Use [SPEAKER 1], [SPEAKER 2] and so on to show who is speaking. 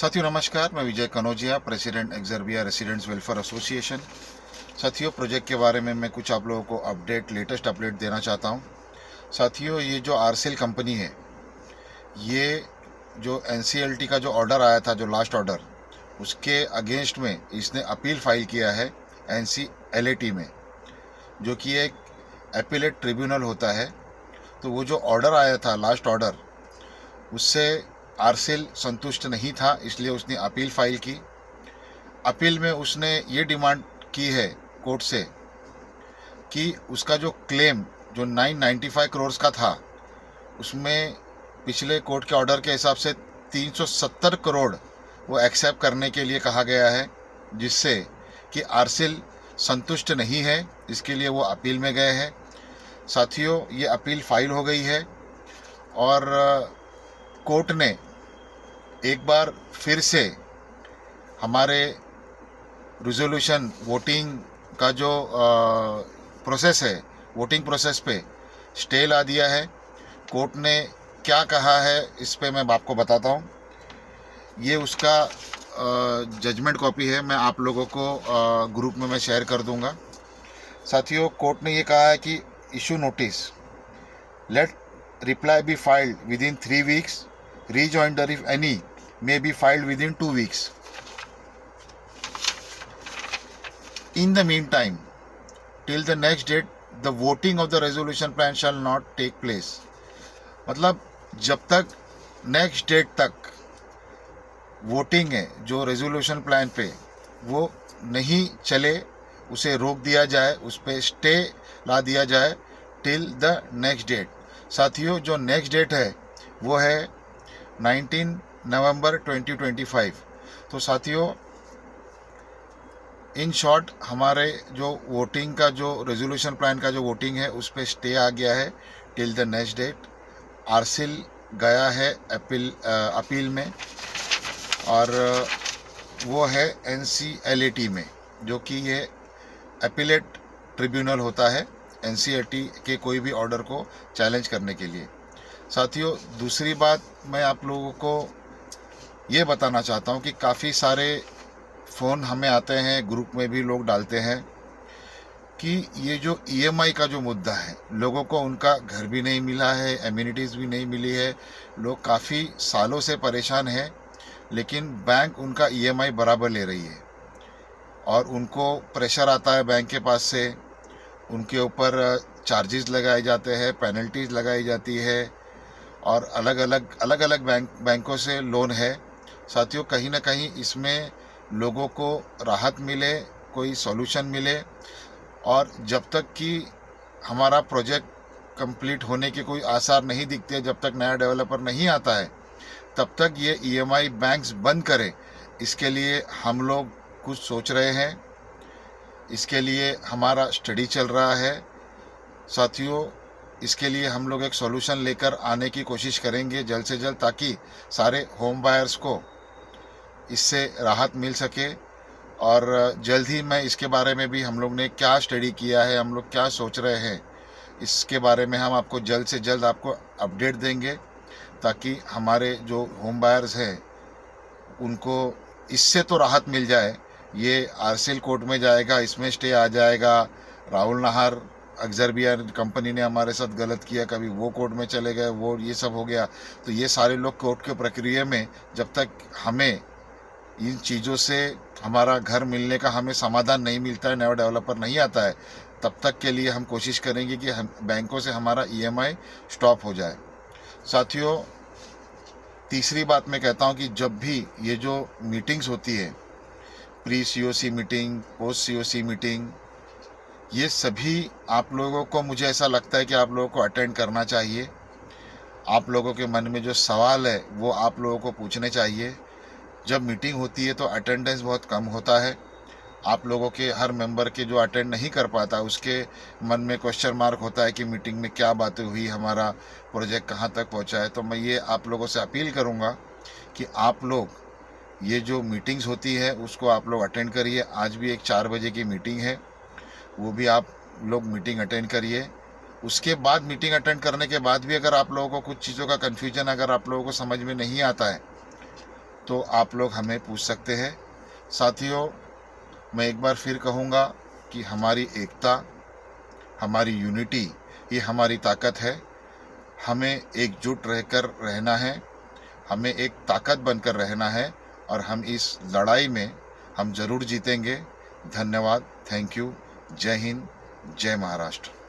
[SPEAKER 1] साथियों नमस्कार, मैं Vijay Kanaujia, president Exurbia residents welfare association. साथियों, प्रोजेक्ट के बारे में मैं कुछ आप लोगों को लेटेस्ट अपडेट देना चाहता हूं। साथियों, ये जो आरसेल कंपनी है, ये जो एनसीएलटी का जो ऑर्डर आया था, जो लास्ट ऑर्डर, उसके अगेंस्ट में इसने अपील फाइल किया है एनसीएलटी में, जो कि एक अपीलेट ट्रिब्यूनल होता है। तो वो जो ऑर्डर आया था, लास्ट ऑर्डर, उससे आरसेल संतुष्ट नहीं था, इसलिए उसने अपील फाइल की। अपील में उसने ये डिमांड की है कोर्ट से कि उसका जो क्लेम जो 995 करोड़ का था, उसमें पिछले कोर्ट के ऑर्डर के हिसाब से 370 करोड़ वो एक्सेप्ट करने के लिए कहा गया है, जिससे कि आरसेल संतुष्ट नहीं है। इसके लिए वो अपील में गए हैं। साथियों, ये अपील फाइल हो गई है और कोर्ट ने एक बार फिर से हमारे रिजोल्यूशन वोटिंग का जो प्रोसेस है, वोटिंग प्रोसेस पे स्टे ला दिया है। कोर्ट ने क्या कहा है इस पे मैं आपको बताता हूँ। ये उसका जजमेंट कॉपी है, मैं आप लोगों को ग्रुप में मैं शेयर कर दूंगा। साथियों, कोर्ट ने ये कहा है कि issue notice, let reply be filed within 3 weeks, rejoinder if any may be filed within 2 weeks. In the meantime, till the next date, the voting of the resolution plan shall not take place. मतलब जब तक next date तक voting है जो resolution plan पे, वो नहीं चले, उसे रोक दिया जाए, उस पर स्टे ला दिया जाए टिल द नेक्स्ट डेट। साथियों, जो नेक्स्ट डेट है वो है 19 नवंबर 2025। तो साथियों, इन शॉर्ट, हमारे जो वोटिंग का जो रेजोल्यूशन प्लान का जो वोटिंग है उस पर स्टे आ गया है till the next date. Aircel गया है अपील में, और वो है एनसीएलटी में, जो कि ये अपीलेट ट्रिब्यूनल होता है एनसीएलटी के कोई भी ऑर्डर को चैलेंज करने के लिए। साथियों, दूसरी बात मैं आप लोगों को ये बताना चाहता हूँ कि काफ़ी सारे फ़ोन हमें आते हैं, ग्रुप में भी लोग डालते हैं कि ये जो ईएमआई का जो मुद्दा है, लोगों को उनका घर भी नहीं मिला है, एम्यूनिटीज़ भी नहीं मिली है, लोग काफ़ी सालों से परेशान हैं, लेकिन बैंक उनका ईएमआई बराबर ले रही है और उनको प्रेशर आता है बैंक के पास से, उनके ऊपर चार्जेस लगाए जाते हैं, पेनल्टीज़ लगाई जाती है, और अलग अलग बैंकों से लोन है। साथियों, कहीं ना कहीं इसमें लोगों को राहत मिले, कोई सॉल्यूशन मिले, और जब तक कि हमारा प्रोजेक्ट कंप्लीट होने के कोई आसार नहीं दिखते, जब तक नया डेवलपर नहीं आता है, तब तक ये ईएमआई बैंक्स बंद करें, इसके लिए हम लोग कुछ सोच रहे हैं। इसके लिए हमारा स्टडी चल रहा है। साथियों, इसके लिए हम लोग एक सॉल्यूशन लेकर आने की कोशिश करेंगे जल्द से जल्द, ताकि सारे होम बायर्स को इससे राहत मिल सके। और जल्द ही मैं इसके बारे में भी, हम लोग ने क्या स्टडी किया है, हम लोग क्या सोच रहे हैं, इसके बारे में हम आपको जल्द से जल्द आपको अपडेट देंगे, ताकि हमारे जो होम बायर्स हैं उनको इससे तो राहत मिल जाए। ये आरसेल कोर्ट में जाएगा, इसमें स्टे आ जाएगा। राहुल नाहर अक्सर्बिया कंपनी ने हमारे साथ गलत किया, कभी वो कोर्ट में चले गए, वो ये सब हो गया। तो ये सारे लोग कोर्ट के प्रक्रिया में, जब तक हमें इन चीज़ों से हमारा घर मिलने का हमें समाधान नहीं मिलता है, नया डेवलपर नहीं आता है, तब तक के लिए हम कोशिश करेंगे कि हम बैंकों से हमारा ईएमआई स्टॉप हो जाए। साथियों, तीसरी बात मैं कहता हूँ कि जब भी ये जो मीटिंग्स होती है, pre COC meeting, post COC meeting, ये सभी आप लोगों को, मुझे ऐसा लगता है कि आप लोगों को अटेंड करना चाहिए। आप लोगों के मन में जो सवाल है वो आप लोगों को पूछने चाहिए। जब मीटिंग होती है तो अटेंडेंस बहुत कम होता है। आप लोगों के हर मेंबर के जो अटेंड नहीं कर पाता, उसके मन में क्वेश्चन मार्क होता है कि मीटिंग में क्या बातें हुई, हमारा प्रोजेक्ट कहाँ तक पहुँचा है। तो मैं ये आप लोगों से अपील करूँगा कि आप लोग ये जो मीटिंग्स होती है उसको आप लोग अटेंड करिए। आज भी एक 4 बजे की मीटिंग है, वो भी आप लोग मीटिंग अटेंड करिए। उसके बाद, मीटिंग अटेंड करने के बाद भी अगर आप लोगों को कुछ चीज़ों का कन्फ्यूजन, अगर आप लोगों को समझ में नहीं आता है, तो आप लोग हमें पूछ सकते हैं। साथियों, मैं एक बार फिर कहूँगा कि हमारी एकता, हमारी यूनिटी, ये हमारी ताकत है। हमें एकजुट रहकर रहना है, हमें एक ताकत बनकर रहना है और हम इस लड़ाई में हम ज़रूर जीतेंगे। धन्यवाद, थैंक यू, जय हिंद, जय महाराष्ट्र।